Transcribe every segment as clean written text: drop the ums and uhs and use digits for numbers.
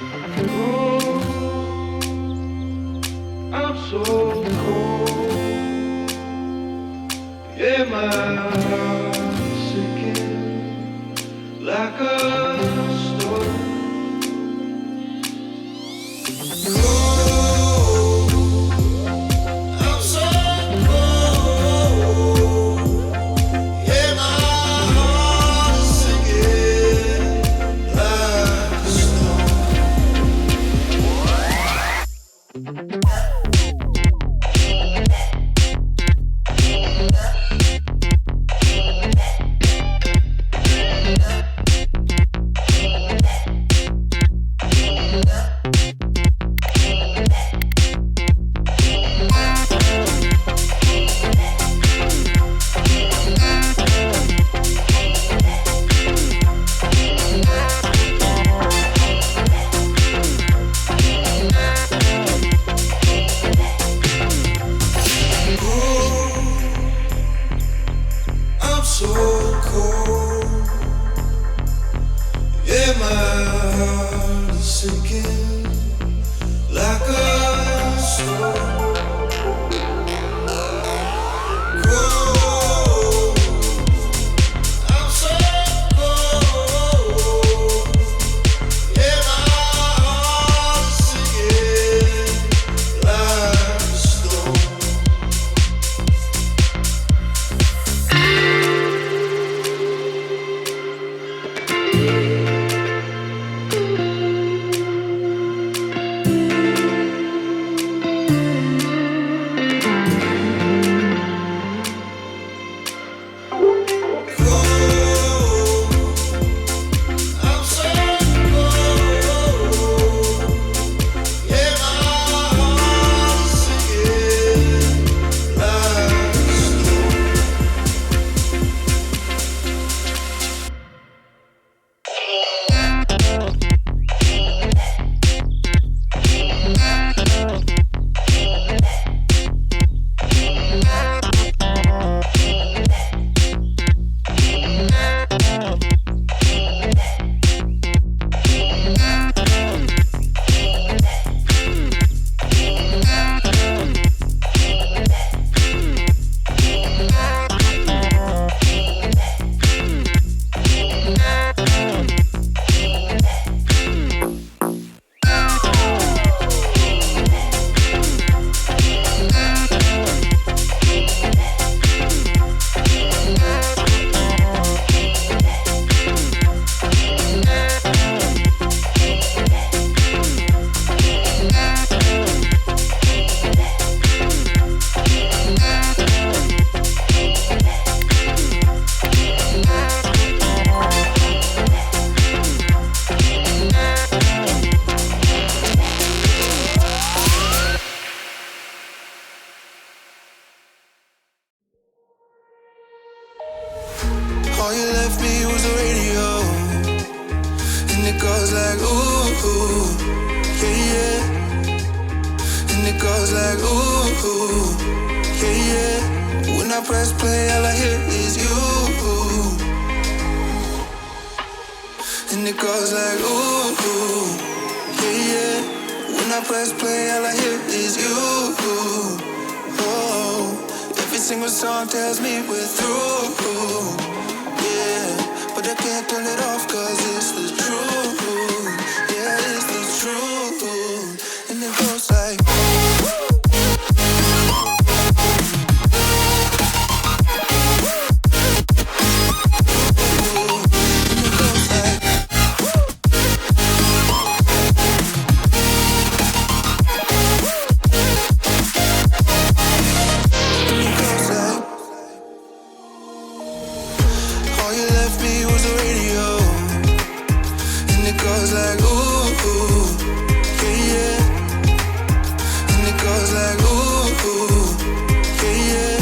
I'm so cold. Yeah, my heart's sinking like a storm. I'm so cold. Yeah, my heart is sinking like a I'm so cold. Yeah, my heart is sinking like a storm. Cold. I'm so cold. Yeah, my heart is sinking like a storm. I'm so cold. Yeah, my heart is sinking like a storm. All you left me was the radio, and it goes like ooh, yeah, yeah. And it goes like ooh, yeah, yeah. When I press play, all I hear is you. And it goes like ooh, yeah, yeah. When I press play, all I hear is you. Oh, every single song tells me we're through. Yeah, but I can't turn it off 'cause it's the truth. Yeah, it's the truth. And it goes like all you left me was the radio, and it goes like ooh, yeah, yeah. And it goes like ooh, yeah, yeah.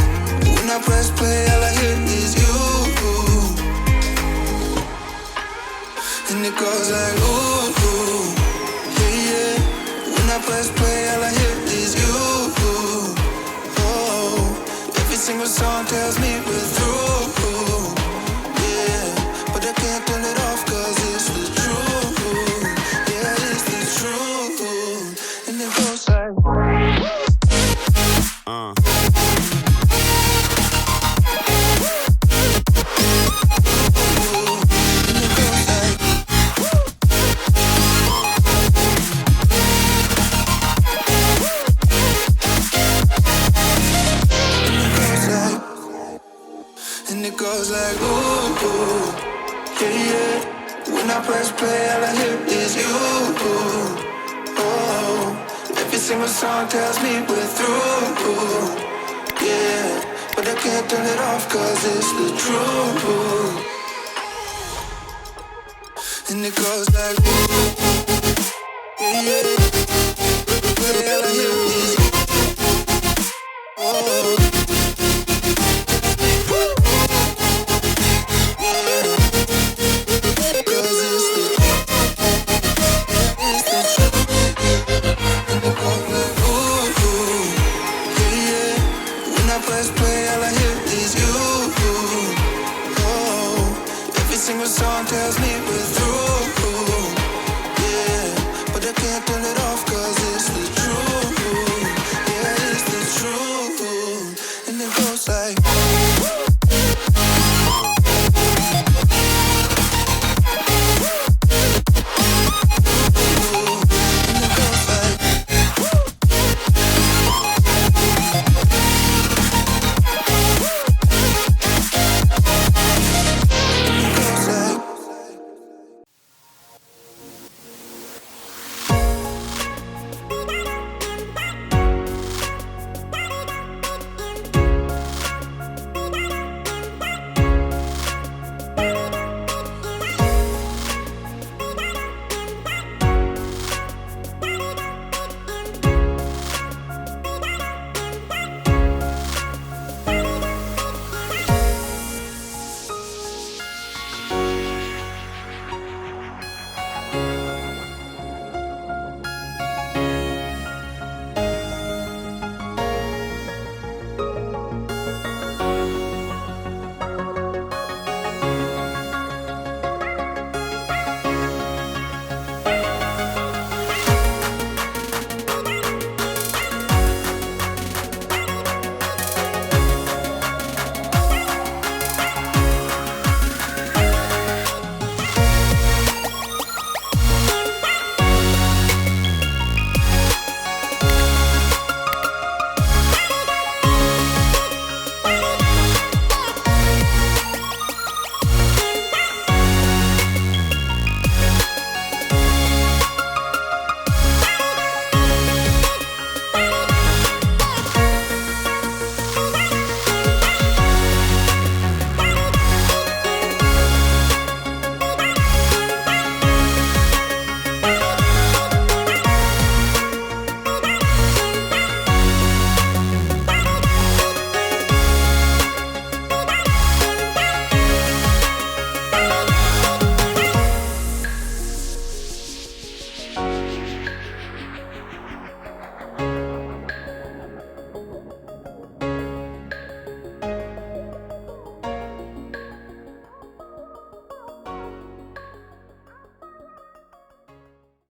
When I press play, all I hear is you. And it goes like ooh, yeah, yeah. When I press play, all I hear is you. Oh, every single song tells me we're through. Yeah, but I can't turn it off 'cause it's the truth. Yeah, it's the truth. I press play, all I hear is you. Oh, every single song tells me we're through. Yeah, but I can't turn it off 'cause it's the truth. And it goes like, yeah, play, all I hear is you. Oh, yeah, 'cause it's the truth. And it goes like, ooh, yeah, yeah. When I press play, all I hear is you. Oh, every single song tells me we're through. Yeah, but I can't turn it off